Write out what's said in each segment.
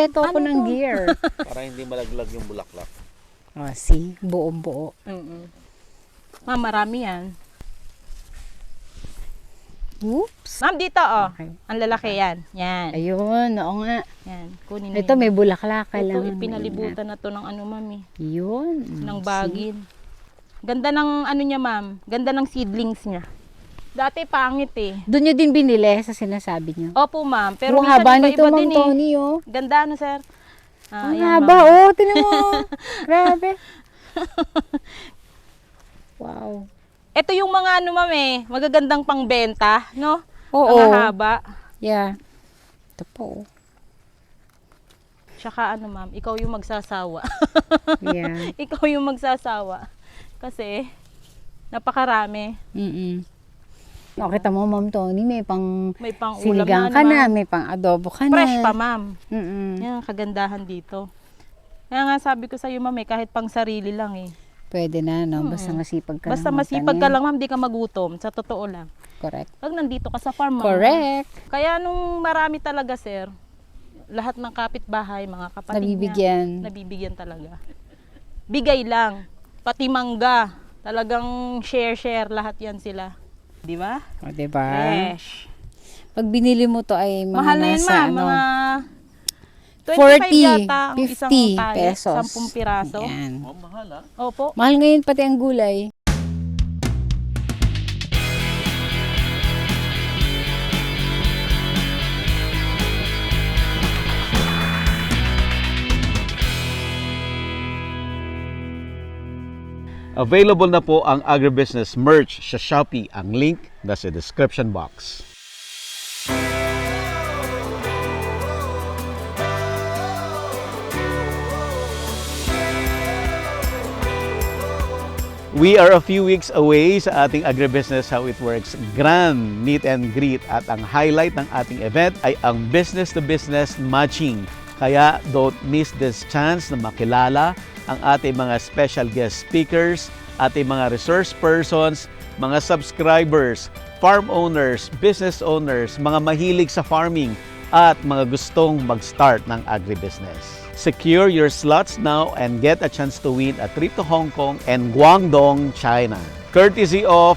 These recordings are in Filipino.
Ito ako Ano ng to? gear. Para hindi malaglag yung bulaklak. Oh, see? Buo-buo. Ma'am, marami yan. Oops. Ma'am, dito oh. Okay. Ang lalaki yan. Yan. Ayun, oo nga. Yan. Kunin mo Ito yan. may bulaklak. Ito, Kailangan ipinalibutan na to ng ano, ma'am eh. Yun. Ng bagin. Ganda ng ano niya, ma'am. Ganda ng seedlings niya. Dati pangit eh. Doon nyo din binili sa sinasabi nyo. Opo, ma'am. Pero Pero minsan haba nito, iba-iba Ma'am din eh. Tony, oh. Ganda ano, sir? Ang Ayan, haba, ma'am. oh. Tinan mo. Grabe. Wow. Ito yung mga ano, ma'am eh. Magagandang pangbenta, no? Oo. Ang haba. Yeah. Ito po, oh. Tsaka ano, ma'am, ikaw yung magsasawa. Yeah. Ikaw yung magsasawa. Kasi, napakarami. O, kita mo, Ma'am Tony, may pang May pang-ulam sinigang na, ka ano, na, ma'am. may pang adobo ka na. Fresh pa, ma'am. Mm-mm. Yan ang kagandahan dito. Kaya nga sabi ko sa iyo, ma'am, eh, kahit pang sarili lang eh. Pwede na, no? Basta masipag ka Basta lang masipag ka magtanim. lang, ma'am, di ka magutom. Sa totoo lang. Correct. Pag nandito ka sa farm, ma'am. Correct. Kaya nung marami talaga, sir, lahat ng kapitbahay, mga kapatid Nabibigyan. niya, nabibigyan talaga. Bigay lang. Pati mangga. Talagang share-share. Lahat yan sila. Di ba? O, diba? Fresh. Pag binili mo to ay mga Mahal na yun, nasa, ma'am. ano, Mga 40, 25 yata ang 50 isang tali, pesos. 10 piraso. Yan. Oh, mahal ah. Opo. Mahal ngayon pati ang gulay. Available na po ang agribusiness merch sa Shopee. Ang link nasa description box. We are a few weeks away sa ating agribusiness How It Works Grand Meet and Greet at ang highlight ng ating event ay ang business-to-business matching. Kaya don't miss this chance na makilala ang ating mga special guest speakers, ating mga resource persons, mga subscribers, farm owners, business owners, mga mahilig sa farming at mga gustong mag-start ng agribusiness. Secure your slots now and get a chance to win a trip to Hong Kong and Guangdong, China. Courtesy of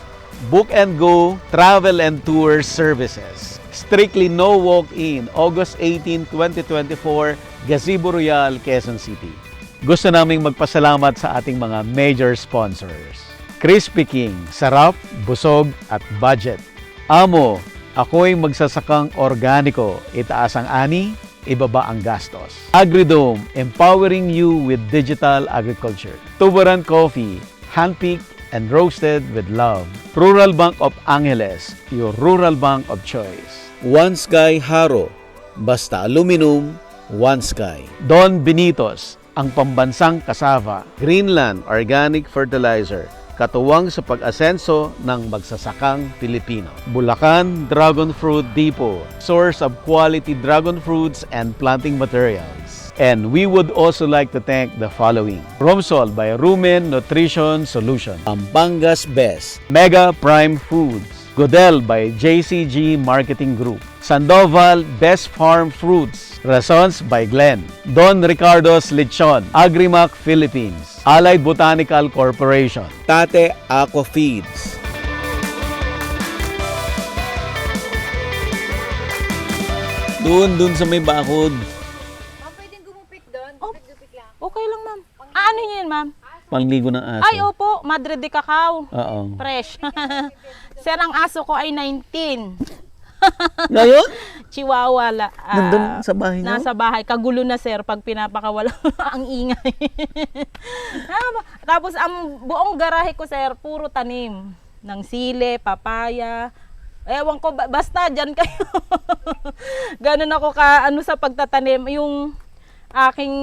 Book and Go Travel and Tour Services. Strictly no walk-in, August 18, 2024, Gazebo Royal, Quezon City. Gusto naming magpasalamat sa ating mga major sponsors. Crispy King, sarap, busog at budget. Amo, ako'y magsasakang organiko, itaas ang ani, ibaba ang gastos. Agridome, empowering you with digital agriculture. Tuberan Coffee, handpicked and roasted with love. Rural Bank of Angeles, your rural bank of choice. One Sky Haro, basta aluminum, One Sky. Don Benitos, ang pambansang kasava. Greenland Organic Fertilizer, katuwang sa pag-asenso ng magsasakang Pilipino. Bulacan Dragon Fruit Depot, source of quality dragon fruits and planting materials. And we would also like to thank the following. Romsol by Rumen Nutrition Solution. Pampangas Best. Mega Prime Foods. Godel by JCG Marketing Group. Sandoval Best Farm Fruits. Razons by Glenn. Don Ricardo's Lechon. Agrimac Philippines. Allied Botanical Corporation. Tate Aqua Feeds. Doon sa may bakod. Ma'am, pwedeng gumupit doon? Gupit lang. Okay lang, ma'am. Ano yun, ma'am? Pangligo ng aso. Ay, opo. Madre de Cacao. Oo. Fresh. Sir, ang aso ko ay 19. Ngayon? Chihuahua. Nandun sa bahay niyo? Nasa bahay. Kagulo na, sir, pag pinapakawala. Ang ingay. Tapos, ang buong garahe ko, sir, puro tanim. Ng sile, papaya. Ewan ko, basta dyan kayo. Ganun ako sa pagtatanim. Yung aking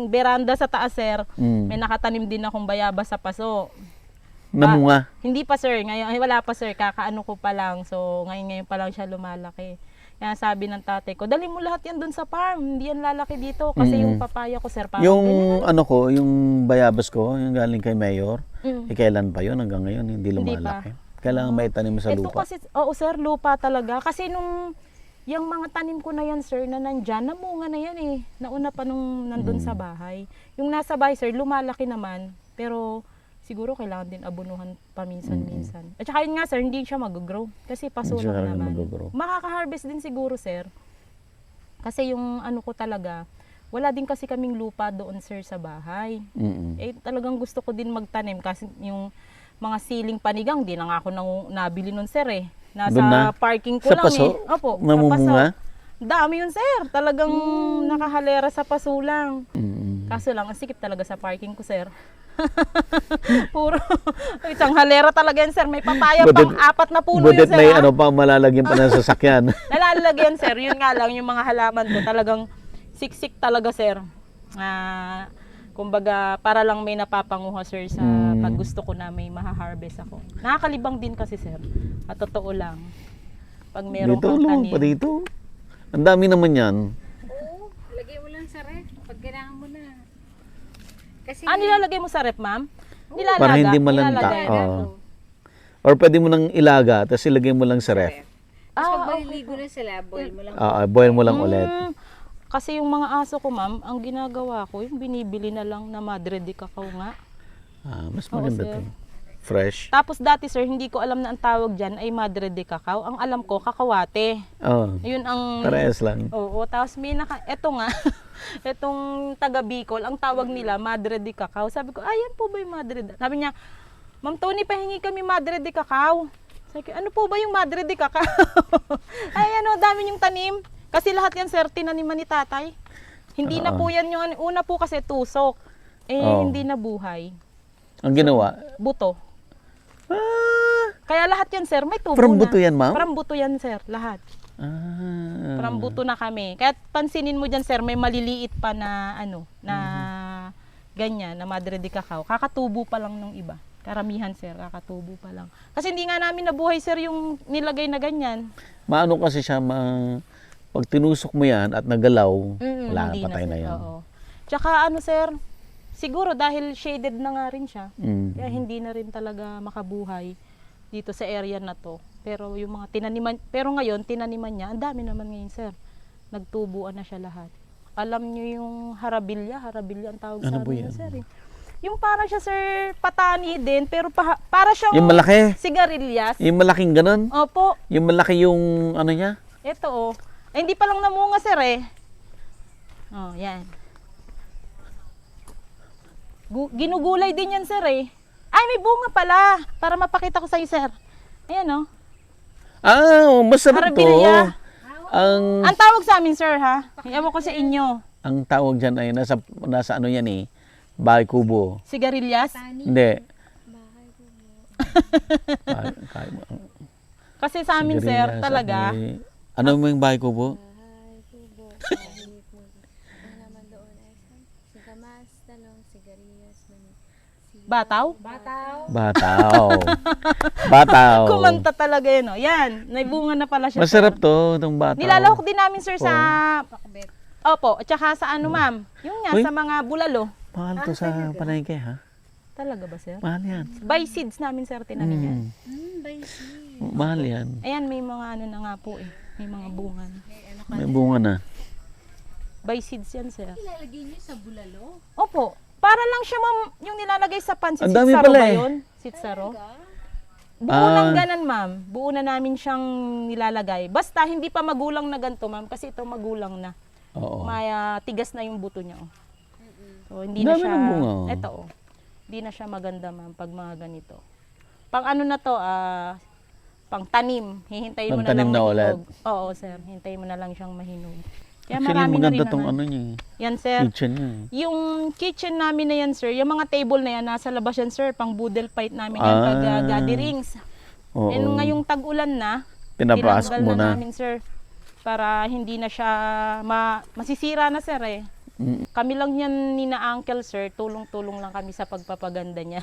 beranda sa taas, sir, may nakatanim din akong bayabas sa paso. Namunga. Hindi pa, sir. Ngayon, wala pa, sir. Kakaano ko pa lang. So, ngayon pa lang siya lumalaki. Kaya sabi ng tatay ko, dali mo lahat yan dun sa farm. Hindi yan lalaki dito. Kasi yung papaya ko, sir, parang Yung ganyan. ano ko, yung bayabas ko, yung galing kay Mayor, Mm. kailan pa yun? Hanggang ngayon, hindi lumalaki. Kailangan may tanim sa Ito lupa. kasi, oo, sir, lupa talaga. Kasi nung yung mga tanim ko na yan, sir, na nandyan, namunga na yan eh. Nauna pa nung nandun sa bahay. Yung nasa bahay, sir, lumalaki naman. Pero siguro kailangan din abunuhan paminsan-minsan. At saka yun nga, sir, hindi siya mag-grow. Kasi paso Hindi siya lang naman. mag-grow. Makaka-harvest din siguro, sir. Kasi yung ano ko talaga, wala din kasi kaming lupa doon, sir, sa bahay. Eh, talagang gusto ko din magtanim kasi yung mga siling panigang, di na nga ako nabili nun, sir eh. Doon na? Nasa parking ko Sa lang paso? eh. Opo, sa Namumunga? paso. Dami yun, sir. Talagang nakahalera sa paso lang. Kaso lang, ang sikip talaga sa parking ko, sir. Puro isang halera talaga yan, sir. May papaya Butit- pang 4 na puno yun, Butit sir. may ah. ano pa malalagyan pa ng sasakyan. Nalalagyan, sir. Yun nga lang, yung mga halaman ko talagang siksik talaga, sir. Kumbaga, para lang may napapanguha, sir, sa pag gusto ko na may maha-harvest ako. Nakakalibang din kasi, sir. At totoo lang. Pag meron Dito, kang lumang tanim. pa dito. Ang dami naman yan. Oo, lagay mo lang sa ref. Pag kailangan mo na. Kasi Nilalagay mo sa ref, ma'am? Nilalaga. Para hindi malanta. Nilalagay. Oo. Or pwede mo nang ilaga, tapos ilagay mo lang sa ref. Tapos pag maliligo na sila, boil mo lang. Boil mo lang ulit. Kasi yung mga aso ko, ma'am, ang ginagawa ko, yung binibili na lang na Madre de Cacao nga. Mas maganda sir. to. Fresh. Tapos dati, sir, hindi ko alam na ang tawag dyan ay Madre de Cacao. Ang alam ko, kakawate. Yun ang... Parehas lang. Oo, tapos eto nga, etong taga Bicol, ang tawag nila, Madre de Cacao. Sabi ko, ayan po ba yung Madre de... Sabi niya, Ma'am Tony, pahingi kami Madre de Cacao. Sabi ko, ano po ba yung Madre de Cacao? Ay, ano, dami yung tanim. Kasi lahat yan, sir, tinaniman ni tatay. Hindi na po yan yung... Una po kasi tusok. Hindi na buhay. Ang ginawa? Buto. Kaya lahat yan, sir, may tubo From na. buto yan, ma'am? From buto yan, sir, lahat. From buto na kami. Kaya pansinin mo dyan, sir, may maliliit pa na na ganyan, na Madre de Cacao. Kakatubo pa lang nung iba. Karamihan, sir, kakatubo pa lang. Kasi hindi nga namin nabuhay, sir, yung nilagay na ganyan. Maano kasi siya, pag tinusok mo yan at nagalaw, wala, Hindi patay na sir. yan. Oo. Tsaka sir, siguro dahil shaded na nga rin siya. Kaya hindi na rin talaga makabuhay dito sa area na to. Pero yung mga tinaniman, pero ngayon tinaniman niya, ang dami naman ngayon, sir. Nagtubuan na siya lahat. Alam niyo yung harabilya ang tawag sa Ano po amin, yan? sir. Yung para siya, sir, patani din, pero para siyang Yung malaki? sigarilyas. Yung malaking ganun? Opo, Yung malaki yung ano niya? ito hindi pa lang namunga, sir eh. Yan. Ginugulay din yan, sir eh. Ay, may bunga pala. Para mapakita ko sa'yo, sir. Ayan Masarap to. Harabilya. Ang Ang tawag sa amin, sir, ha? Ewan ko sa inyo. tawag diyan ay nasa ano yan eh. Bahay kubo. Sigarilyas. Hindi. Kasi sa amin, sir, Sigarilyas, talaga. Ano mo yung bahay kubo? Bataw? Bataw. Kumanta talaga yun, Yan, may bunga na pala siya. Masarap sir. to, itong bataw. Nilalahok din namin, sir, sa... Opo, at saka sa ma'am. Yung nga, Uy. sa mga bulalo. Mahal to sa palengke, ha? Talaga ba, sir? Mahal yan. By seeds namin, sir, tinanim yan. Mahal yan. Ayan, may mga na nga po eh. May mga bunga na. May bunga na. By seeds yan, sir. Ilalagay niyo sa bulalo. Opo. Para lang siya, ma'am, yung nilalagay sa pansit. Ang dami Sitsaro pala ba eh. yun? Sitsaro? Buo ng ganan, ma'am. Buo na namin siyang nilalagay. Basta, hindi pa magulang na ganito, ma'am. Kasi ito magulang na. Oo. May tigas na yung buto niya. So, hindi na Dami siya... ng bunga. Ito, Hindi na siya maganda, ma'am, pag mga ganito. Pang na to, pang tanim. Hihintayin mo na Pang-tanim lang na ulit. mahinog. Oo, sir. Hintayin mo na lang siyang mahinog. Kaya Actually, marami na maganda rin tong naman. ano niya eh. Yan, sir. Kitchen niya eh. Yung kitchen namin na yan, sir, yung mga table na yan, nasa labas yan, sir, pang boodle fight namin yan, pag gatherings. Oo. And ngayong tag-ulan na, Pinapasok tinanggal mo na. namin, sir, para hindi na siya masisira na, sir, eh. Kami lang yan ni na uncle, sir, tulong-tulong lang kami sa pagpapaganda niya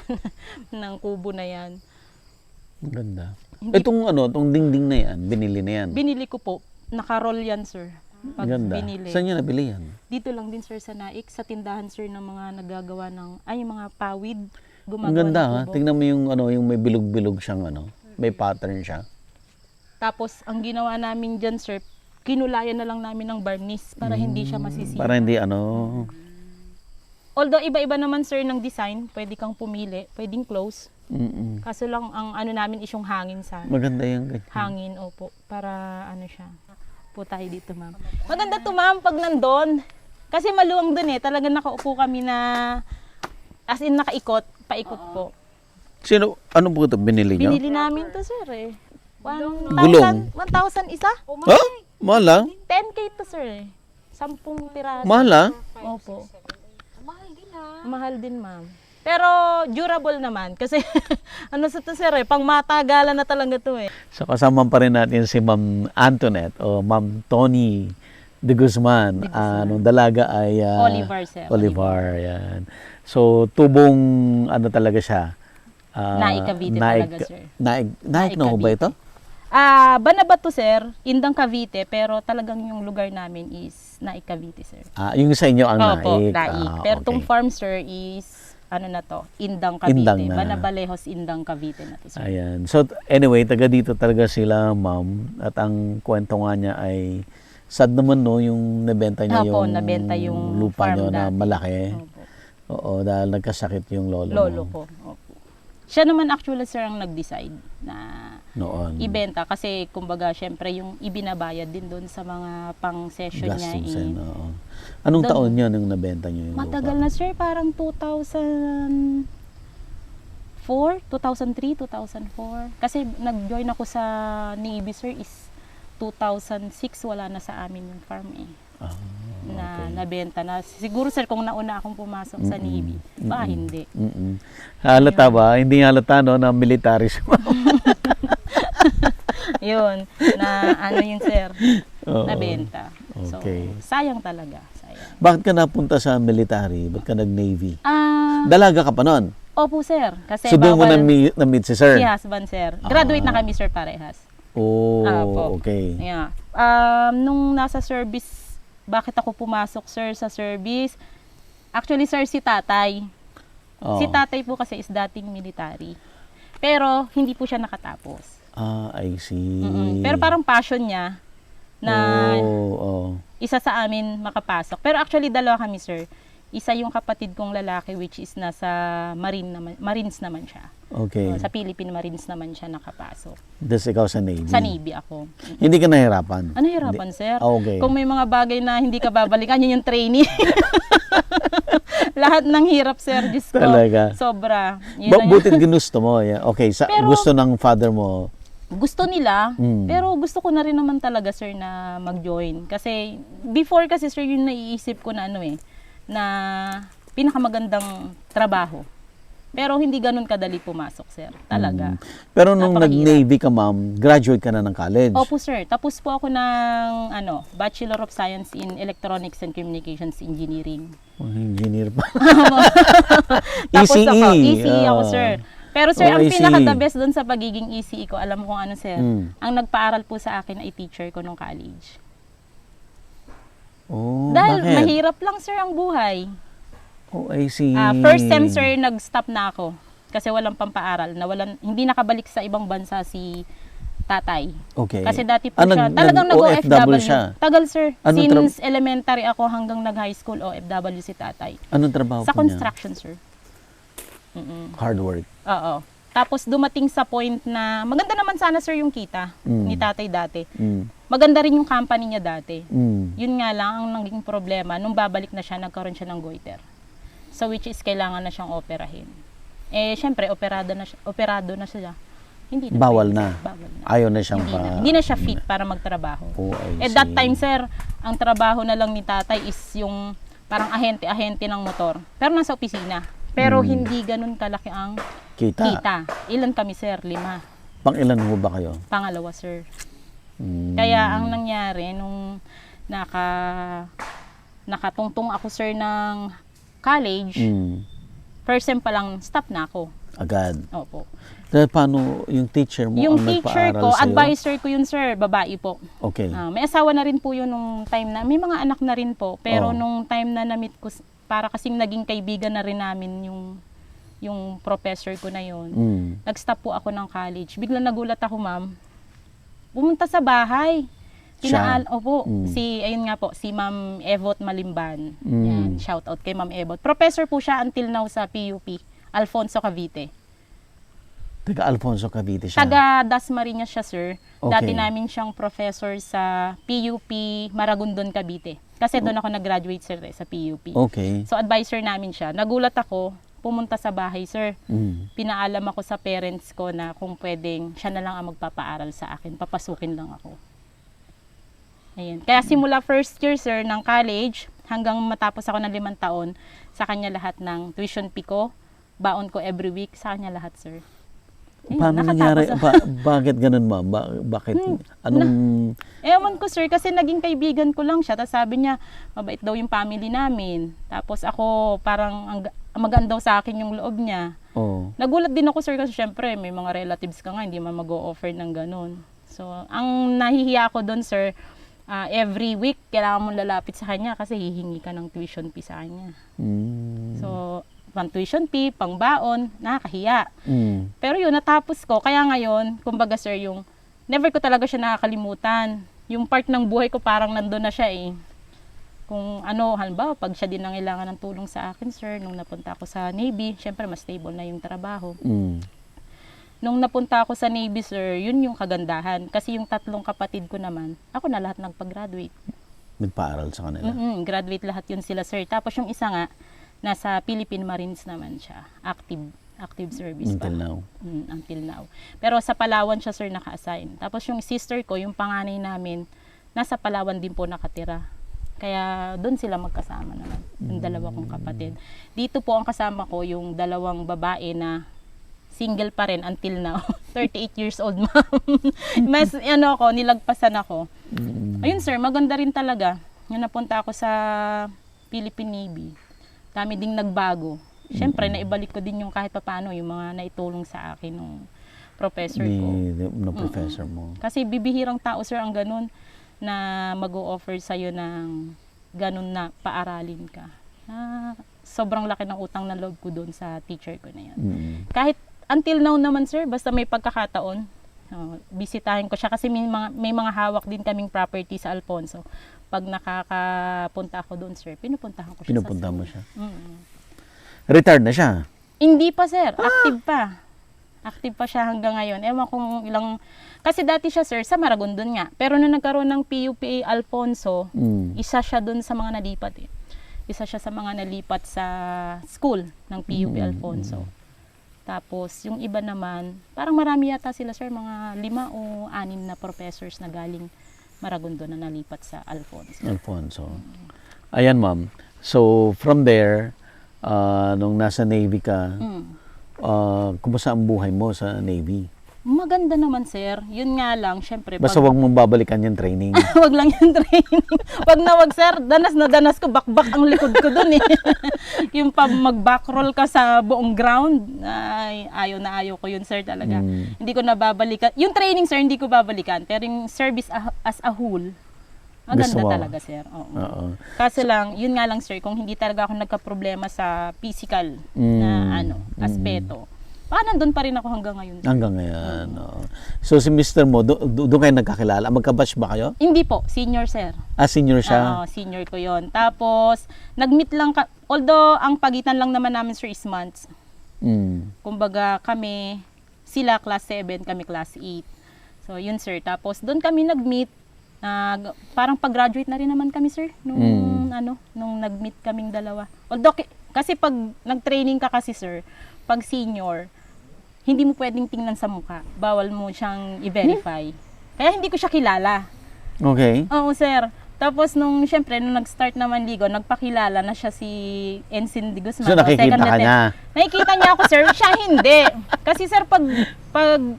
ng kubo na yan. Ang ganda. Itong itong dingding na yan, binili na yan. Binili ko po, naka-roll yan, sir. Pag Ganda. binili. Saan niya nabili yan? Dito lang din, sir, sa Naik, sa tindahan, sir, ng mga nagagawa ng, yung mga pawid. Ang Gumagawa ganda ng ha. kubo. Tingnan mo yung may bilog-bilog siyang may pattern siya. Tapos, ang ginawa namin dyan, sir, kinulayan na lang namin ng varnish para hindi siya masisira. Para hindi ano. Although iba-iba naman sir ng design, pwede kang pumili, pwedeng close. Mm-mm. Kaso lang ang ano namin is yung hangin sana. Maganda yung ganyan. Hangin, opo. Para ano siya. Po tayo dito, ma'am. Maganda to, ma'am, pag nandun. Kasi maluwang dun eh. Talagang nakaupo kami na as in nakaikot, paikot po. Sino, ano po ito binili nyo? Binili namin to, sir eh. Gulong. 1,000 isa? Ha? Mahal ah? 10K to, sir eh. 10 piraso. Mahal ah? Opo. Mahal din ah. Mahal din, ma'am. Pero durable naman. Kasi ano sa to, sir eh. Pang matagalan na talaga to eh. So kasama pa rin natin si Ma'am Antoinette o Ma'am Tony de Guzman. Nung dalaga ay Olivar, sir. Olivar, yan. So tubong ano talaga siya? Naik Cavite talaga, sir. Naik na ho ba ito? Banabato, sir. Indang Cavite. Pero talagang yung lugar namin is Naik Cavite, sir. Yung sa inyo ang Opo, Naik. Naik. Pero tong okay. farm, sir, is ano na to? Indang Cavite. Indang na. Banabalejos Indang Cavite na to, sir. Ayan. So anyway, taga dito talaga sila, ma'am. At ang kwento nga niya ay sad naman no, yung nabenta niya Opo, yung nabenta yung lupa farm niyo na dati. malaki. Opo. Oo, dahil nagkasakit yung lolo Lolo mo ko. Opo. Siya naman actually, sir, ang nag-decide na noon. ibenta kasi kumbaga syempre yung ibinabayad din doon sa mga pang-session niya. Gastusin, oo. Anong Doon. taon niya nung nabenta niyo yung Matagal lupa? na, sir, parang 2004, 2003, 2004. Kasi nag-join ako sa Navy, sir, is 2006, wala na sa amin yung farm eh. Na okay. nabenta na. Siguro, sir, kung nauna akong pumasok sa Navy, baka hindi. Halata ba? Hindi halata no, na military siya. Yun, na ano yun, sir, Oo. nabenta. Okay. So, sayang talaga, sayang. Bakit ka napunta sa military? Ba't ka nag-Navy? Ah, Dalaga ka pa noon? opo, sir. Kasi So doon mo bawal na-meet si sir? si husband, sir. Graduate na kami, sir, parehas. Oh, Opo. okay. Yeah. Nung nasa service, bakit ako pumasok, sir, sa service? Actually, sir, si tatay. Oh. Si tatay po kasi is dating military. Pero, hindi po siya nakatapos. I see. Pero parang passion niya na isa sa amin makapasok. Pero actually, dalawa kami, sir. Isa yung kapatid kong lalaki, which is nasa Marines naman siya. Okay. Sa Philippine Marines naman siya nakapasok. Tapos ikaw sa Navy? Sa Navy ako. Hindi ka nahirapan? Ano hirapan, sir? Okay. Kung may mga bagay na hindi ka babalikan, yun yung training. Lahat ng hirap, sir. Diyos ko. Talaga? Sobra. Yun na yun. Butit ginusto mo. Yeah. Okay, Pero- gusto ng father mo. Gusto nila, pero gusto ko na rin naman talaga, sir, na mag-join. Kasi, before kasi, sir, yung naiisip ko na ano eh, na pinakamagandang trabaho. Pero hindi ganun kadali pumasok, sir. Talaga. Pero nung Napakahirap. nag-Navy ka, ma'am, graduate ka na ng college? Opo, sir. Tapos po ako ng Bachelor of Science in Electronics and Communications Engineering. Engineer pa. Tapos ECE. ako, ECE ako, sir. Pero sir, ang ECE. pinaka-the best doon sa pagiging ECE ko, alam mo kung ano, sir? Mm. Ang nagpaaral po sa akin ay teacher ko nung college. Oh, Dahil bakit? mahirap lang, sir, ang buhay. Oh, I see. First sem, sir, nag-stop na ako. Kasi walang pampaaral. Hindi nakabalik sa ibang bansa si tatay. Okay. Kasi dati po siya, talagang OFW nag-OFW. siya. Tagal, sir. Anong Since elementary ako hanggang nag-high school, OFW si tatay. Anong trabaho Sa po niya? construction, sir. Hard work. Oo. Tapos dumating sa point na, maganda naman sana, sir, yung kita ni tatay dati. Maganda rin yung company niya dati. Yun nga lang, ang naging problema, nung babalik na siya, nagkaroon siya ng goiter. So, which is, kailangan na siyang operahin. Eh, syempre, operado na siya. Hindi na. Bawal pwede. na. Bawal na. Ayaw na siyang Hindi na siya fit para magtrabaho. Oh, I At that see. time, sir, ang trabaho na lang ni tatay is yung parang ahente ng motor. Pero nasa opisina. Pero hindi ganun kalaki ang kita. Ilan kami, sir? 5. Pang ilan ho ba kayo? Pangalawa, sir. Kaya ang nangyari, nung nakatungtong ako, sir, ng college, first sem pa lang, stop na ako. Agad. Opo. Dahil paano yung teacher mo Yung ang teacher nagpaaral ko, sa'yo? advisor ko yun, sir, babae po. Okay. May asawa na rin po yun nung time na, may mga anak na rin po. Pero Oh. nung time na na-meet ko, para kasing naging kaibigan na rin namin yung professor ko na yun. Nag-stop po ako ng college. Biglang nagulat ako, ma'am. Pumunta sa bahay. Opo, Mm. ayun nga po, si Ma'am Evot Malimban. Mm. Yan, shout out kay Ma'am Evot. Professor po siya until now sa PUP, Alfonso Cavite. Taga Alfonso Cavite siya. Taga Dasmariñas siya, sir. Okay. Dati namin siyang professor sa PUP Maragondon, Cavite. Kasi doon ako nag-graduate, sir, sa PUP. Okay. So, advisor namin siya. Nagulat ako, pumunta sa bahay, sir. Mm. Pinaalam ako sa parents ko na kung pwedeng siya na lang ang magpapaaral sa akin. Papasukin lang ako. Ayan. Kaya simula first year, sir, ng college, hanggang matapos ako ng 5 taon, sa kanya lahat ng tuition fee ko, baon ko every week, sa kanya lahat, sir. Ayun, Paano nakatapos nangyari? ako. Bakit ganun, ma'am? Bakit? Anong... Ewan ko, sir, kasi naging kaibigan ko lang siya. Tapos sabi niya, mabait daw yung family namin. Tapos ako, parang maganda daw sa akin yung loob niya. Oh. Nagulat din ako, sir, kasi syempre, may mga relatives ka nga, hindi man mag-o-offer ng ganun. So, ang nahihiya ako doon, sir, every week, kailangan mong lalapit sa kanya kasi hihingi ka ng tuition fee sa kanya. Mm. So, pang tuition fee, pang baon, nakakahiya. Mm. Pero yun, natapos ko. Kaya ngayon, kumbaga, sir, yung never ko talaga siya nakakalimutan. Yung part ng buhay ko parang nandun na siya eh. Kung ano, halimbawa, pag siya din nangailangan ng tulong sa akin, sir, nung napunta ako sa Navy, syempre mas stable na yung trabaho. Mm. Nung napunta ako sa Navy, sir, yun yung kagandahan. Kasi yung 3 kapatid ko naman, ako na lahat nagpag-graduate. Nagpaaral sa kanila. Graduate lahat yun sila, sir. Tapos yung isa nga, nasa Philippine Marines naman siya. Active service pa. Until now. Until now. Pero sa Palawan siya, sir, naka-assign. Tapos yung sister ko, yung panganay namin, nasa Palawan din po nakatira. Kaya doon sila magkasama naman, yung 2 kong kapatid. Dito po ang kasama ko, yung 2 babae na single pa rin until now. 38 years old, ma'am. Mas, nilagpasan ako. Ayun, sir, maganda rin talaga. Yung napunta ako sa Philippine Navy, dami ding nagbago. Siyempre, naibalik ko din yung kahit papaano, yung mga naitulong sa akin ng professor ko. Ng professor mo. Kasi bibihirang tao, sir, ang ganun na mag-o-offer sa'yo ng ganun na paaralin ka. Sobrang laki ng utang na loob ko doon sa teacher ko na yan. Kahit until now naman, sir, basta may pagkakataon, bisitahin ko siya kasi may mga hawak din kaming property sa Alfonso. Pag nakakapunta ako doon, sir, pinupuntahan ko siya. Pinupunta mo siya. Retired na siya? Hindi pa, sir. Active pa. Active pa siya hanggang ngayon. Ewan kung ilang... Kasi dati siya, sir, sa Maragondon nga. Pero nung nagkaroon ng PUP Alfonso, isa siya doon sa mga nalipat eh. Isa siya sa mga nalipat sa school ng PUP Alfonso. Tapos, yung iba naman, parang marami yata sila, sir, mga 5 o 6 na professors na galing Maragondon na nalipat sa Alfonso. Ayan, ma'am. So, from there, nung nasa Navy ka, kumusta ang buhay mo sa Navy? Maganda naman, sir. Yun nga lang, syempre. Basta wag mong babalikan yung training. Wag lang yung training. Wag na wag, sir. Danas na danas ko. Bakbak ang likod ko dun eh. Yung pa mag-backroll ka sa buong ground, ay, ayaw ko yun, sir, talaga. Hindi ko na babalikan. Yung training, sir, hindi ko babalikan. Pero yung service as a whole, maganda talaga, sir. Oo. Kasi lang, yun nga lang, sir, kung hindi talaga ako nagka-problema sa physical na aspeto, nandun pa rin ako hanggang ngayon. Hanggang ngayon. So, si Mr. mo, doon kayo nagkakilala? Magka-batch ba kayo? Hindi po. Senior, sir. Senior siya? Senior ko yon. Tapos, nag-meet lang, although ang pagitan lang naman namin, sir, is months. Kumbaga, sila class 7, kami class 8. So, yun, sir. Tapos, doon kami nag-meet. Parang pag-graduate na rin naman kami, sir. Nung nag-meet kaming 2. Although, kasi pag nag-training ka kasi, sir, pag senior, hindi mo pwedeng tingnan sa mukha. Bawal mo siyang i-verify. Kaya hindi ko siya kilala. Okay. Oo, sir. Tapos nung nag-start naman ligo, nagpakilala na siya si Ensign de Guzman. So nakikita ka niya? Nakikita niya ako, sir. Siya hindi. Kasi, sir, pag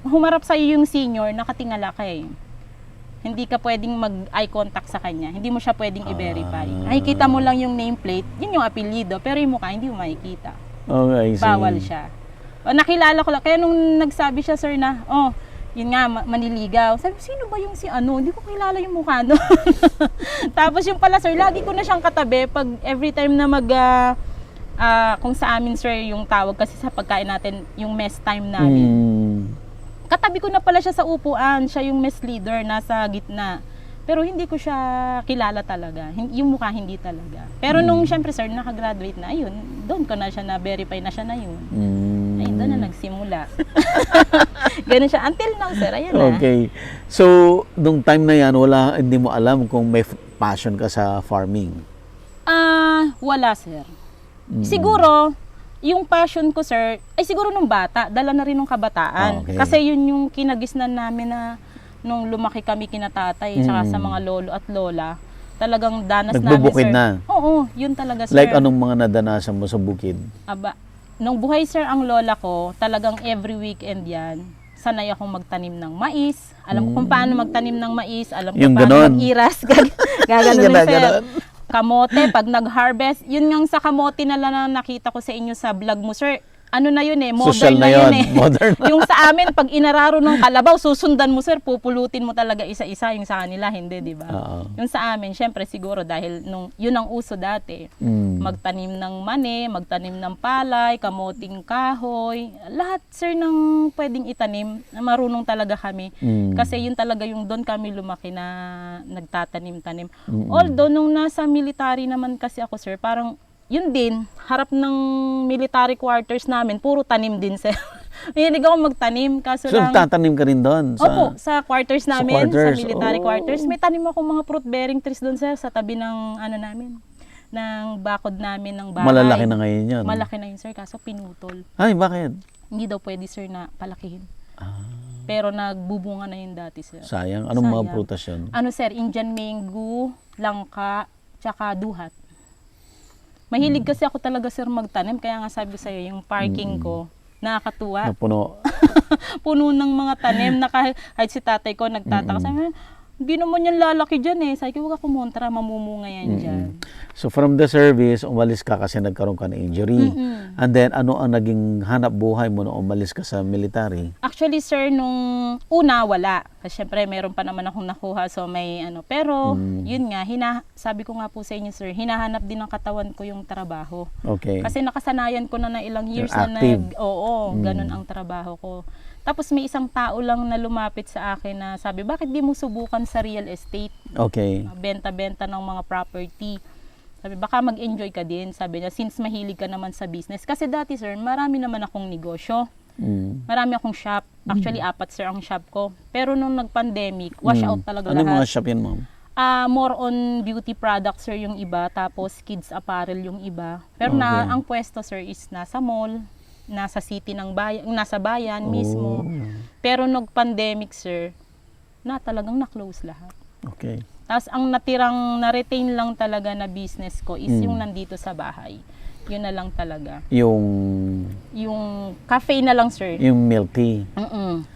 humarap sa'yo yung senior, nakatingala ka eh. Hindi ka pwedeng mag-eye contact sa kanya. Hindi mo siya pwedeng i-verify. Nakikita mo lang yung nameplate, yun yung apelyido, pero yung mukha hindi mo makikita. Okay, bawal siya. Nakilala ko lang. Kaya nung nagsabi siya, sir, na, yun nga, maniligaw. Sabi, sino ba yung si ano? Hindi ko kilala yung mukha, no? Tapos yung pala, sir, lagi ko na siyang katabi pag every time na kung sa amin, sir, yung tawag kasi sa pagkain natin, yung mess time namin. Katabi ko na pala siya sa upuan. Siya yung mess leader, nasa gitna. Pero hindi ko siya kilala talaga. Yung mukha hindi talaga. Pero nung syempre sir, nakagraduate na, ayun, doon ko na siya na-verify na siya na yun. Ayun, doon na nagsimula. Ganun siya. Until now sir, ayan na. Okay. So, nung time na yan, hindi mo alam kung may passion ka sa farming? Wala sir. Siguro, yung passion ko sir, ay siguro nung bata, dala na rin nung kabataan. Okay. Kasi yun yung kinagisnan namin na nung lumaki kami kina tatay, tsaka sa mga lolo at lola, talagang danas namin, Nagbubukid sir. na? Oo, yun talaga, sir. Like anong mga nadanasan mo sa bukid? Aba, nung buhay, sir, ang lola ko, talagang every weekend yan, sanay akong magtanim ng mais. Alam ko kung paano magtanim ng mais, alam ko Yung paano ganon. mag-iras. Gaganon, sir. Ganon. Kamote, pag nag-harvest, yun nga sa kamote na lang na nakita ko sa inyo sa vlog mo, sir. Ano na yun eh, modern Social na yun yun, eh. modern na. Yung sa amin, pag inararo ng kalabaw, susundan mo sir, pupulutin mo talaga isa-isa. Yung sa kanila, hindi, di ba? Oo. Yung sa amin, syempre siguro dahil yun ang uso dati. Magtanim ng mani, magtanim ng palay, kamoting kahoy, lahat sir ng pwedeng itanim, marunong talaga kami. Kasi yun talaga yung doon kami lumaki na nagtatanim-tanim. Although nung nasa military naman kasi ako sir, parang yun din, harap ng military quarters namin, puro tanim din sir. Mahilig ako magtanim, kaso So, lang... tatanim ka rin doon? Opo, sa quarters namin, sa quarters. military quarters. May tanim ako mga fruit-bearing trees doon sir, sa tabi ng ano namin, ng bakod namin ng bahay. Malalaki na ngayon yun? Malaki na yun sir, kaso pinutol. Ay, bakit? Hindi daw pwede sir na palakihin. Pero nagbubunga na yun dati sir. Sayang. Anong mga Sayang. prutas yun? Ano sir, Indian mango, langka, tsaka duhat. Mahilig kasi ako talaga sir magtanim, kaya nga sabi ko sa'yo, yung parking ko, nakakatuwa. Napuno. Puno ng mga tanim, na kahit si tatay ko nagtataka, sabi, hindi naman yan lalaki dyan eh. Sabi ko, huwag ka kumontra, mamumunga yan dyan. So from the service, umalis ka kasi nagkaroon ka ng injury. And then, ano ang naging hanap buhay mo nung umalis ka sa military? Actually sir, nung una wala. Kasi syempre meron pa naman akong nakuha, so may ano. Pero yun nga, sabi ko nga po sa inyo sir, hinahanap din ng katawan ko yung trabaho. Okay. Kasi nakasanayan ko na ilang years You're na active. ganun ang trabaho ko. Tapos may isang tao lang na lumapit sa akin na sabi, bakit di mo subukan sa real estate? Okay. Benta-benta ng mga property. Sabi, baka mag-enjoy ka din. Sabi niya, since mahilig ka naman sa business. Kasi dati sir, marami naman akong negosyo. Marami akong shop. Actually, 4 sir ang shop ko. Pero nung nag-pandemic, wash out talaga Ano yung lahat. mga shop yan, ma'am? More on beauty products sir yung iba, tapos kids apparel yung iba. Pero Okay. ang pwesto sir is nasa mall, nasa city ng bayan, nasa bayan mismo. Pero nag-pandemic sir, talagang na-close lahat. Okay. Tapos ang na-retain lang talaga na business ko is yung nandito sa bahay. Yun na lang talaga. Yung cafe na lang sir. Yung milk tea.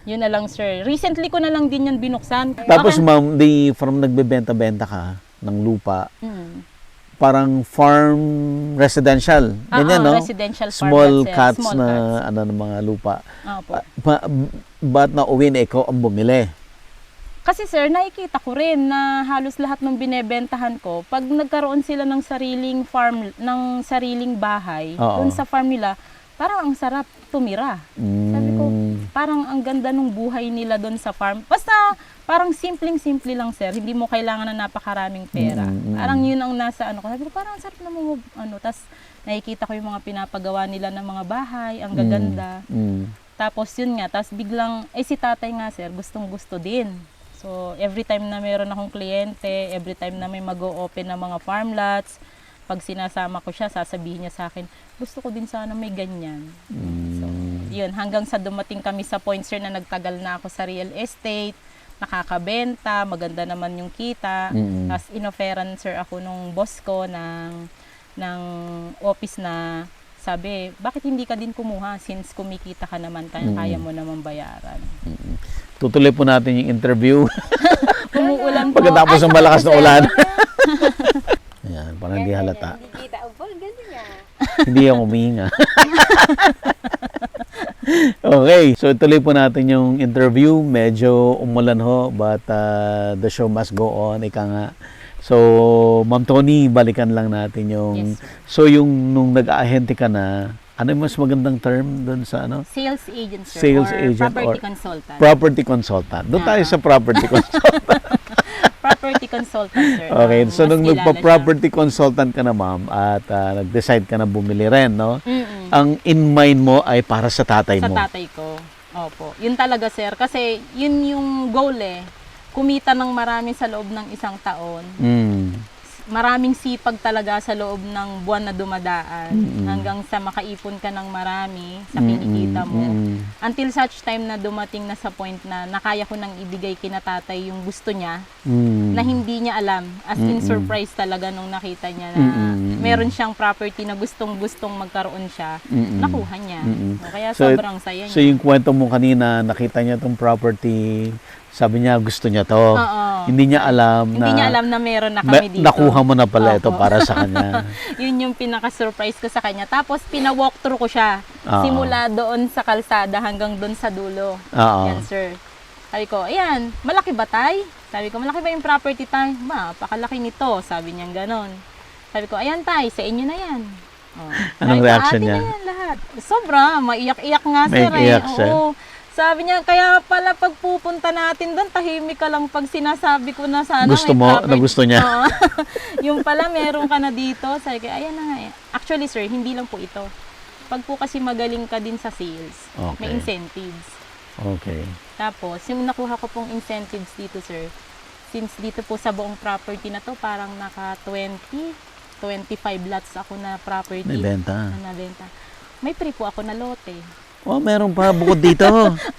Yun na lang sir. Recently ko na lang din yan binuksan. Tapos Okay. ma'am, from nagbebenta-benta ka ng lupa, parang farm residential. Ganyan, no? Residential farm Small lots, sir. cuts Small na cuts. ano ng mga lupa. Opo. Ba't na uwi na ikaw ang bumili? Kasi sir, nakikita ko rin na halos lahat ng binebentahan ko, pag nagkaroon sila ng sariling farm, ng sariling bahay, Oo. dun sa farm nila, parang ang sarap tumira. Sabi ko, parang ang ganda ng buhay nila dun sa farm. Basta parang simpleng-simple lang sir, hindi mo kailangan na napakaraming pera. Parang yun ang nasa ano ko. Sabi ko, parang ang sarap na mga ano. Tapos nakikita ko yung mga pinapagawa nila ng mga bahay, ang gaganda. Tapos yun nga, tapos biglang, si tatay nga sir, gustong-gusto din. So, every time na meron akong kliyente, every time na may mag-o-open ng mga farm lots, pag sinasama ko siya, sasabihin niya sa akin, gusto ko din sana may ganyan. So, yun, hanggang sa dumating kami sa point, sir, na nagtagal na ako sa real estate, nakakabenta, maganda naman yung kita. Tapos, inoferan, sir, ako nung boss ko ng office na sabi, bakit hindi ka din kumuha since kumikita ka naman, kaya mo naman bayaran. Tutuloy po natin yung interview. Umuulan po. Pagkatapos ng malakas na ulan. Ayan, parang hindi halata. Hindi kita. Ganyan nga. Hindi ako humihinga. Okay, so tuloy po natin yung interview. Medyo umulan ho, but the show must go on. Ika nga. So, Ma'am Tony, balikan lang natin yung... Yes, sir. So, yung nung nag-ahente ka na, ano yung mas magandang term doon sa ano? Sales agent, sir. Sales or agent property or consultant. Property consultant. Doon tayo sa property consultant. property consultant, sir. Okay, so Mas nung kilala nagpa-property consultant ka na, ma'am, at nag-decide ka na bumili rin, no? siya. Mm-mm. Ang in mind mo ay para sa tatay Sa mo. tatay ko. Opo. Yun talaga, sir. Kasi yun yung goal eh. Kumita ng marami sa loob ng isang taon. Mm. Maraming sipag talaga sa loob ng buwan na dumadaan. Mm-mm. Hanggang sa makaipon ka ng marami sa kinikita mo. Mm-mm. Until such time na dumating na sa point na nakaya ko nang ibigay kina tatay yung gusto niya Mm. na hindi niya alam. As in Mm-mm. surprise talaga nung nakita niya na Mm-mm. meron siyang property na gustong magkaroon siya. Mm-mm. Nakuha niya. Mm-mm. O, kaya So, sobrang saya niya. So yung kwento mo kanina, nakita niya tong property, sabi niya gusto niya to. Oo. Hindi niya alam na Hindi niya alam na meron na kami dito. nakuha mo na pala ito Opo. para sa kanya. Yun yung pinaka-surprise ko sa kanya. Tapos pina-walkthrough ko siya. Oo. Simula doon sa kalsada hanggang doon sa dulo. Oo. Yan, sir. Sabi ko, ayan, malaki ba tay? Sabi ko, malaki ba yung property tay? Ma, pakalaki nito. Sabi niya ganon. Sabi ko, ayan tay, sa inyo na yan. Oh. Anong Sabi ko, reaction "Atin niya? na yan lahat. Sobra, maiyak-iyak nga sir. Maiyak siya. Oo. Sabi niya, kaya pala pag pupunta natin doon, tahimik ka lang pag sinasabi ko na sana Gusto may mo, property." na gusto niya. Oo. Yung pala, meron ka na dito. Sabi ko, ayan na nga eh. Actually sir, hindi lang po ito. Pag po kasi magaling ka din sa sales, may Okay. incentives. Okay. Tapos, yung nakuha ko pong incentives dito, sir, since dito po sa buong property na to, parang naka 25 lots ako na property May benta. na nabenta. May free po ako na lote. Oh, meron pa bukod dito.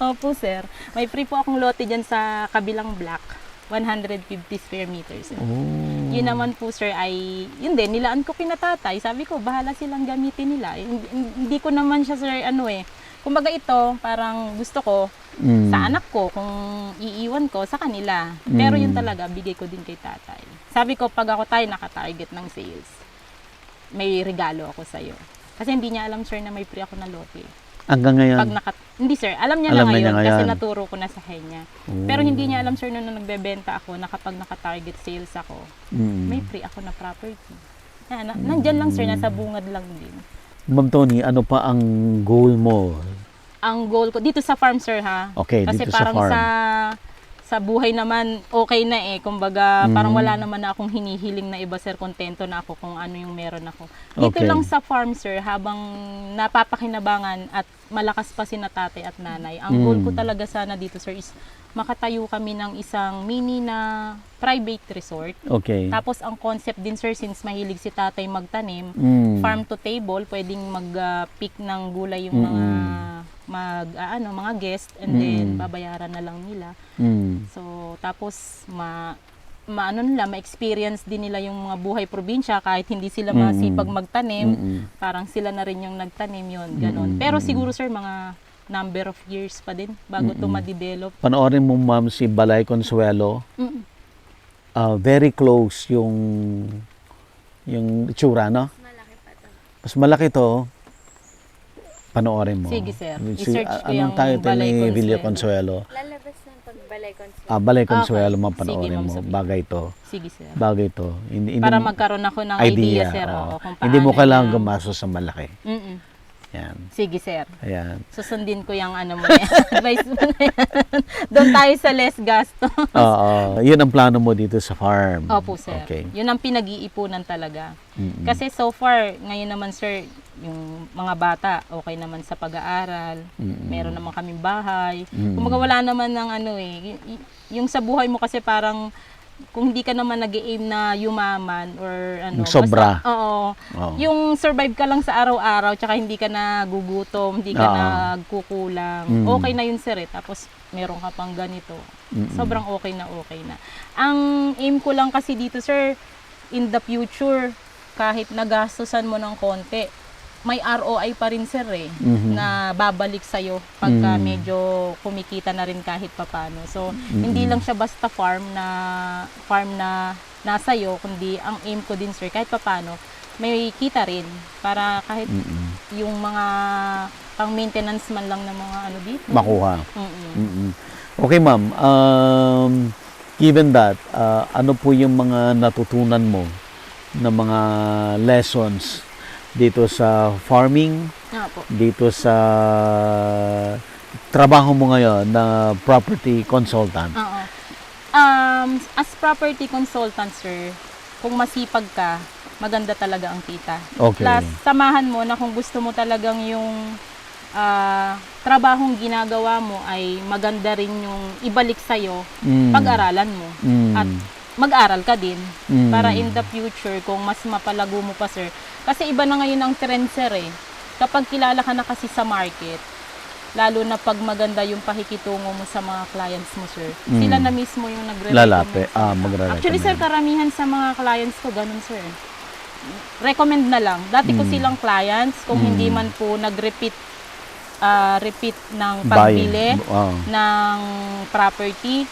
Opo, sir. May free po akong lote dyan sa kabilang block. 150 square meters. Sir. Oh. Yun naman po, sir, ay, yun din, nilaan ko kinatatay. Sabi ko, bahala silang gamitin nila. Hindi ko naman siya, sir, kumbaga ito, parang gusto ko, Mm. sa anak ko, kung iiwan ko sa kanila. Pero yun talaga, bigay ko din kay tatay. Sabi ko, pag ako tayo nakatarget ng sales, may regalo ako sa'yo. Kasi hindi niya alam, sir, na may free ako na lote. Hanggang ngayon. Hindi, sir, alam niya Alam na na niya ngayon kasi ngayon. naturo ko na sa kanya. Oh. Pero hindi niya alam, sir, nung nagbebenta ako na kapag nakatarget sales ako, Mm. may free ako na property. Nandyan lang, sir, nasa bungad lang din. Ma'am Tony, ano pa ang goal mo? Ang goal ko, dito sa farm, sir, ha? Okay, Kasi dito sa parang farm. sa buhay naman, okay na eh. Kumbaga, parang Mhm. wala naman na akong hinihiling na iba, sir. Kontento na ako kung ano yung meron ako. Dito Okay. lang sa farm, sir, habang napapakinabangan at malakas pa si tatay at nanay. Ang goal ko talaga sana dito, sir, is makatayo kami ng isang mini na private resort. Okay. Tapos, ang concept din, sir, since mahilig si tatay magtanim, Mm. farm to table, pwedeng mag-pick ng gulay yung mga guest, and then babayaran na lang nila. Mm. So tapos ma-experience din nila yung mga buhay probinsya kahit hindi sila masipag magtanim, Mm-mm. parang sila na rin yung nagtanim yun, ganun. Pero siguro, sir, mga number of years pa din bago to ma-develop. Panoorin mo, ma'am, si Balay Consuelo. Mm. Very close yung itsura, no? Malaki pa to. Mas malaki to. Panoorin mo. Sige, sir. Si- I-search ko anong yung title Balay ni Villa Consuelo. Consuelo? Lalabas ng pagbalay concept. Balay Consuelo, Okay. ma'am, Sige, panoorin ma'am, mo. sabihin. Bagay to. Sige, sir. Bagay to. Hindi Para mo- magkaroon ako ng idea, sir. oo. Oo, kung Hindi mo paano kailangan yung- gumastos sa malaki. Mm-mm. Yan. Sige, sir. Ayan. Susundin ko yung ano mo yan. Advice mo na yan. Doon tayo sa less gasto. Oo. Yun ang plano mo dito sa farm. Opo, sir. Okay. Yun ang pinag-iipunan talaga. Mm-mm. Kasi so far, ngayon naman, sir, yung mga bata, okay naman sa pag-aaral. Mm-mm. Meron naman kaming bahay. Mm-mm. Kumaga wala naman ng yung sa buhay mo kasi parang kung hindi ka naman nag-aim na yumaman or Sobra. Oo. Oo. Yung survive ka lang sa araw-araw tsaka hindi ka nagugutom, hindi ka Oo. nagkukulang. Mm. Okay na yun, sir, eh. Tapos meron ka pang ganito. Mm-mm. Sobrang okay na okay na. Ang aim ko lang kasi dito, sir, in the future, kahit nagastusan mo ng konti, may ROI pa rin, sir, eh, Mhm. na babalik sa'yo pagka Mm. medyo kumikita na rin kahit papano. So, hindi lang siya basta farm na nasa'yo, kundi ang aim ko din, sir, kahit papano, may kita rin para kahit Mm-mm. yung mga pang-maintenance man lang ng mga ano dito. Makuha. Mm-mm. Mm-mm. Okay, ma'am. Given that, ano po yung mga natutunan mo na mga lessons dito sa farming, Nga po. dito sa trabaho mo ngayon na property consultant? Oo. As property consultant, sir, kung masipag ka, maganda talaga ang kita. Okay. Plus, samahan mo na kung gusto mo talagang yung trabahong ginagawa mo ay maganda rin yung ibalik sa'yo, pag-aralan mo. At mag-aral ka din para in the future, kung mas mapalago mo pa, sir. Kasi iba na ngayon ang trend, sir, eh. Kapag kilala ka na kasi sa market, lalo na pag maganda yung pakikitungo mo sa mga clients mo, sir. Sila na mismo yung Lalapit. nagre-recommend. Magre-recommend. Actually, sir, karamihan sa mga clients ko, ganun, sir. Recommend na lang. Dati ko silang clients, kung hindi man po nag-repeat ng pagbili ng property,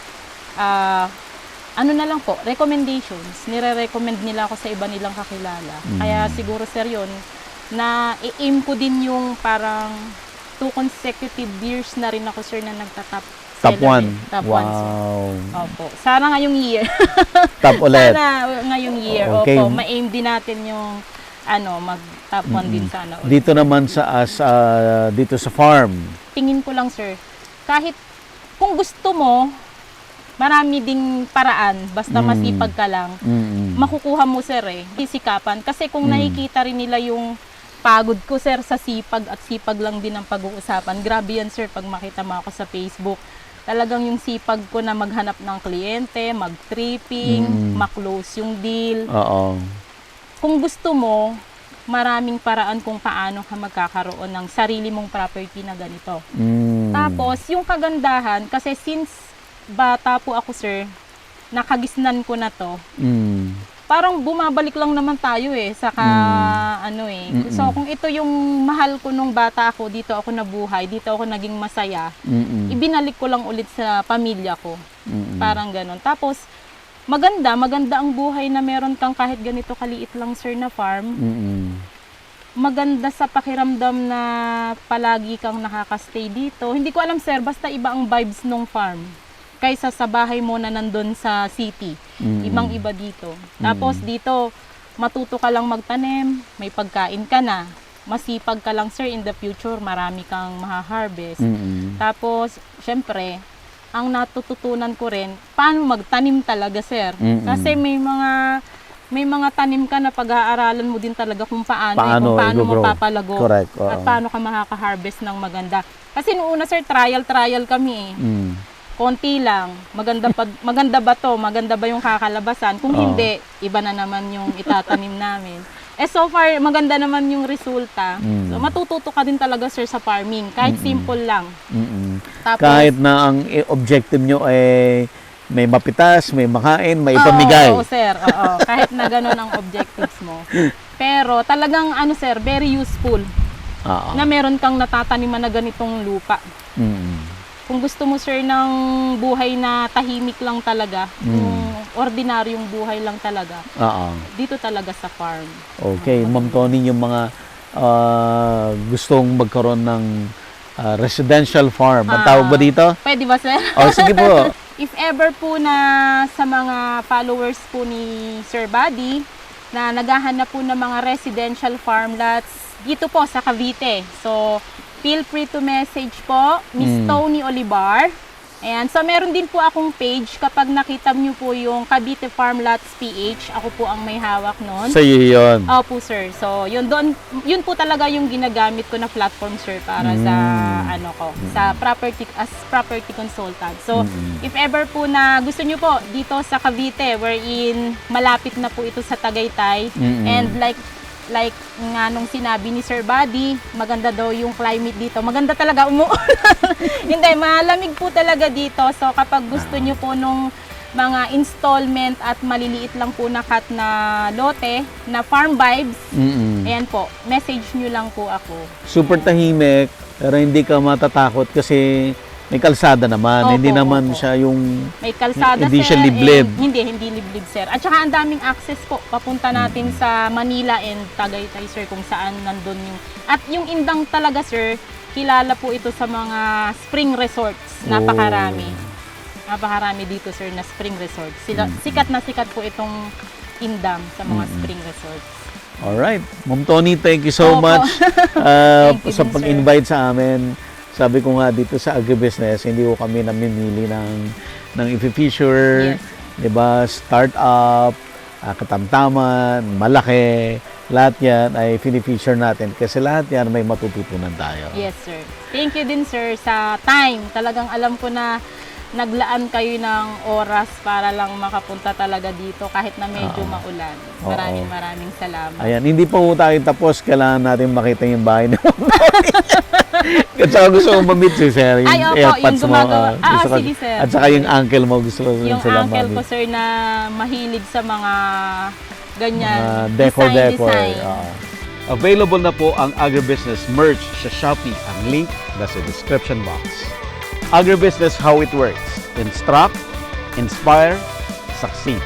ano na lang po, recommendations. Nire-recommend nila ako sa iba nilang kakilala. Kaya siguro, sir, yun, na i-aim ko din yung parang 2 consecutive years na rin ako, sir, na nagtatap Top 1. Top 1, Wow. sir. Opo. Sana ngayong year. Top ulit. Sana ngayong year. Okay. Opo. Ma-aim din natin yung mag-top 1 din sana. ulit. Dito naman dito sa farm. Tingin ko lang, sir, kahit kung gusto mo, marami ding paraan, basta masipag ka lang, makukuha mo, sir, eh. Sisikapan. Kasi kung nakikita rin nila yung pagod ko, sir, sa sipag at sipag lang din ang pag-uusapan. Grabe yan, sir, pag makita mo ako sa Facebook. Talagang yung sipag ko na maghanap ng kliyente, mag-tripping, ma-close yung deal. Oo. Kung gusto mo, maraming paraan kung paano ka magkakaroon ng sarili mong property na ganito. Tapos, yung kagandahan, kasi since bata po ako, sir, nakagisnan ko na to, parang bumabalik lang naman tayo eh, saka So, kung ito yung mahal ko nung bata ako, dito ako nabuhay, dito ako naging masaya, ibinalik ko lang ulit sa pamilya ko. Parang ganon. Tapos, maganda ang buhay na meron kang kahit ganito kaliit lang, sir, na farm. Maganda sa pakiramdam na palagi kang nakakastay dito. Hindi ko alam, sir, basta iba ang vibes nung farm kaysa sa bahay mo na nandun sa city. Ibang iba dito. Tapos dito, matuto ka lang magtanim, may pagkain ka na. Masipag ka lang, sir, in the future, marami kang maha-harvest. Tapos, syempre, ang natututunan ko rin, paano magtanim talaga, sir. Kasi may mga tanim ka na pag-aaralan mo din talaga kung paano mo papalago. Correct. At paano ka makaka-harvest ng maganda. Kasi noong una, sir, trial kami eh. Konti lang, maganda ba to? Maganda ba yung kakalabasan? Kung hindi, iba na naman yung itatanim namin. So far, maganda naman yung resulta. So, matututo ka din talaga, sir, sa farming. Kahit simple lang. Tapos, Kahit na ang objective nyo ay may mapitas, may makain, may ipamigay. Oo, sir. Oo. Kahit na ganun ang objectives mo. Pero talagang, sir, very useful. Na meron kang natataniman na ganitong lupa. Kung gusto mo, sir, ng buhay na tahimik lang talaga, yung ordinaryong buhay lang talaga, dito talaga sa farm. Okay, Ma'am Tony, yung mga gustong magkaroon ng residential farm, ang tawag ba dito? Pwede ba, sir? Sige po. If ever po na sa mga followers po ni Sir Buddy na naghahanap po ng mga residential farm lots dito po sa Cavite. So, feel free to message po, Miss Tony Olivar. Ayan. So, meron din po akong page. Kapag nakita niyo po yung Cavite Farm Lots PH, ako po ang may hawak nun. Sa iyo yun. Opo, sir. So, yun po talaga yung ginagamit ko na platform, sir, para sa, sa property consultant. So, if ever po na gusto niyo po dito sa Cavite, wherein malapit na po ito sa Tagaytay, and like nga nung sinabi ni Sir Buddy, maganda daw yung climate dito. Maganda talaga, Hindi, malamig po talaga dito. So kapag gusto nyo po nung mga installment at maliliit lang po na cut na lote, na farm vibes, ayan po, message nyo lang po ako. Super tahimik, pero hindi ka matatakot kasi may kalsada naman. Hindi naman siya yung may kalsada, hindi sir. siya liblib. Hindi liblib, sir. At saka ang daming access po papunta natin sa Manila and Tagaytay, sir, kung saan nandun yung... At yung Indang talaga, sir, kilala po ito sa mga spring resorts. Napakarami. Napakarami dito, sir, na spring resorts. Sikat na sikat po itong Indang sa mga spring resorts. Alright. Ma'am Tony, thank you so much sa pag-invite sa amin. Sabi ko nga dito sa agribusiness, hindi ko kami namimili ng ng i-feature, Yes. 'di ba? Startup, katamtaman, malaki, lahat 'yan ay feature natin kasi lahat 'yan may matututunan tayo. Yes, sir. Thank you din, sir, sa time. Talagang alam ko na naglaan kayo ng oras para lang makapunta talaga dito kahit na medyo Oo. maulan. Oo. Maraming salamat. Ayan, hindi pa po tayo tapos, kailangan natin makita yung bahay na At saka gusto kong ma-meet si sir, yung Ay, opo, airpods yung gumagawa. mo. Gusto ko- Sige, sir. At saka yung uncle mo, gusto ko Yung sila uncle ko, ma-meet. sir, na mahilig sa mga ganyan. Decor. Design. Oo. Available na po ang agribusiness merch sa Shopee. Ang link nasa description box. Agribusiness, how it works. Instruct, inspire, succeed.